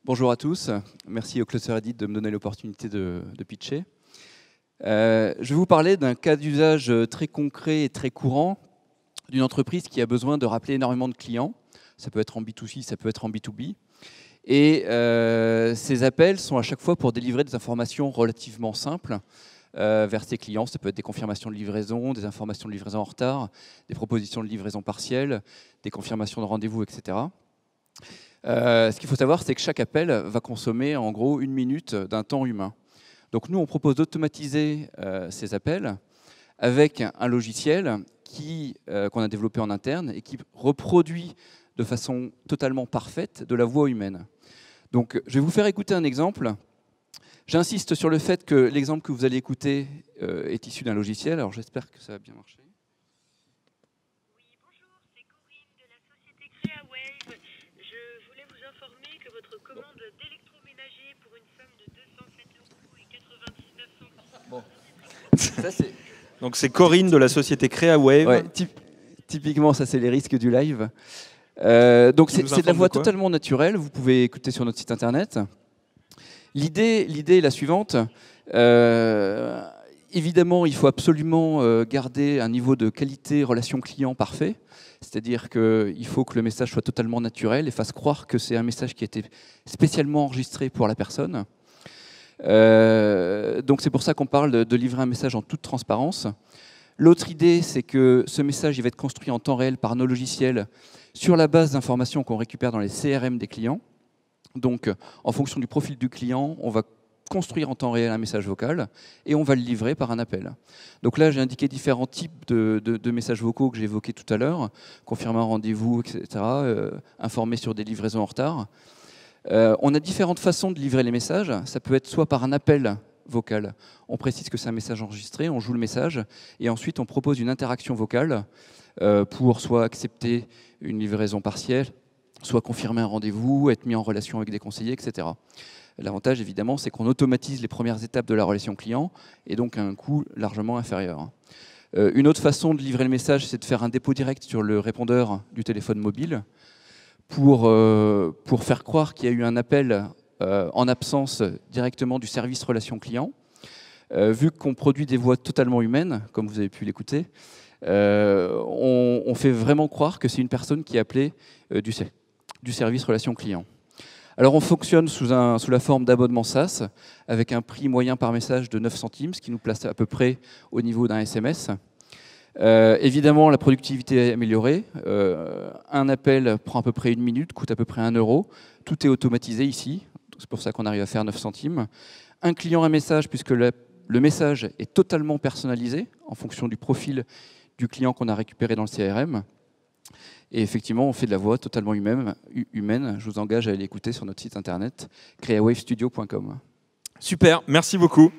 Bonjour à tous, merci au Closer Edit de me donner l'opportunité de pitcher. Je vais vous parler d'un cas d'usage très concret et très courant d'une entreprise qui a besoin de rappeler énormément de clients. Ça peut être en B2C, ça peut être en B2B. Et ces appels sont à chaque fois pour délivrer des informations relativement simples vers ses clients. Ça peut être des confirmations de livraison, des informations de livraison en retard, des propositions de livraison partielle, des confirmations de rendez-vous, etc. Ce qu'il faut savoir, c'est que chaque appel va consommer en gros 1 minute d'un temps humain. Donc nous, on propose d'automatiser ces appels avec un logiciel qu'on a développé en interne et qui reproduit de façon totalement parfaite de la voix humaine. Donc je vais vous faire écouter un exemple. J'insiste sur le fait que l'exemple que vous allez écouter est issu d'un logiciel, alors j'espère que ça va bien marcher. Votre commande d'électroménager pour une somme de 207,99 €. Bon. Donc c'est Corinne de la société Creawave. Ouais, typiquement, ça c'est les risques du live. Donc c'est de la voix totalement naturelle, vous pouvez écouter sur notre site internet. L'idée est la suivante. Évidemment, il faut absolument garder un niveau de qualité relation client parfait. C'est-à-dire qu'il faut que le message soit totalement naturel et fasse croire que c'est un message qui a été spécialement enregistré pour la personne. Donc c'est pour ça qu'on parle de livrer un message en toute transparence. L'autre idée, c'est que ce message il va être construit en temps réel par nos logiciels sur la base d'informations qu'on récupère dans les CRM des clients. Donc en fonction du profil du client, on va construire en temps réel un message vocal et on va le livrer par un appel. Donc là, j'ai indiqué différents types de messages vocaux que j'ai évoqués tout à l'heure, confirmer un rendez-vous, etc., informer sur des livraisons en retard. On a différentes façons de livrer les messages. Ça peut être soit par un appel vocal. On précise que c'est un message enregistré, on joue le message et ensuite on propose une interaction vocale pour soit accepter une livraison partielle, soit confirmer un rendez-vous, être mis en relation avec des conseillers, etc. L'avantage, évidemment, c'est qu'on automatise les premières étapes de la relation client et donc à un coût largement inférieur. Une autre façon de livrer le message, c'est de faire un dépôt direct sur le répondeur du téléphone mobile pour faire croire qu'il y a eu un appel en absence directement du service relation client. Vu qu'on produit des voix totalement humaines, comme vous avez pu l'écouter, on fait vraiment croire que c'est une personne qui a appelé du service relation client. Alors on fonctionne sous la forme d'abonnement SaaS, avec un prix moyen par message de 9 centimes, ce qui nous place à peu près au niveau d'un SMS. Évidemment, la productivité est améliorée. Un appel prend à peu près 1 minute, coûte à peu près 1 €. Tout est automatisé ici, c'est pour ça qu'on arrive à faire 9 centimes. Un client, un message, puisque le message est totalement personnalisé en fonction du profil du client qu'on a récupéré dans le CRM. Et effectivement, on fait de la voix totalement humaine. Je vous engage à aller écouter sur notre site internet creawavestudio.com. Super, merci beaucoup.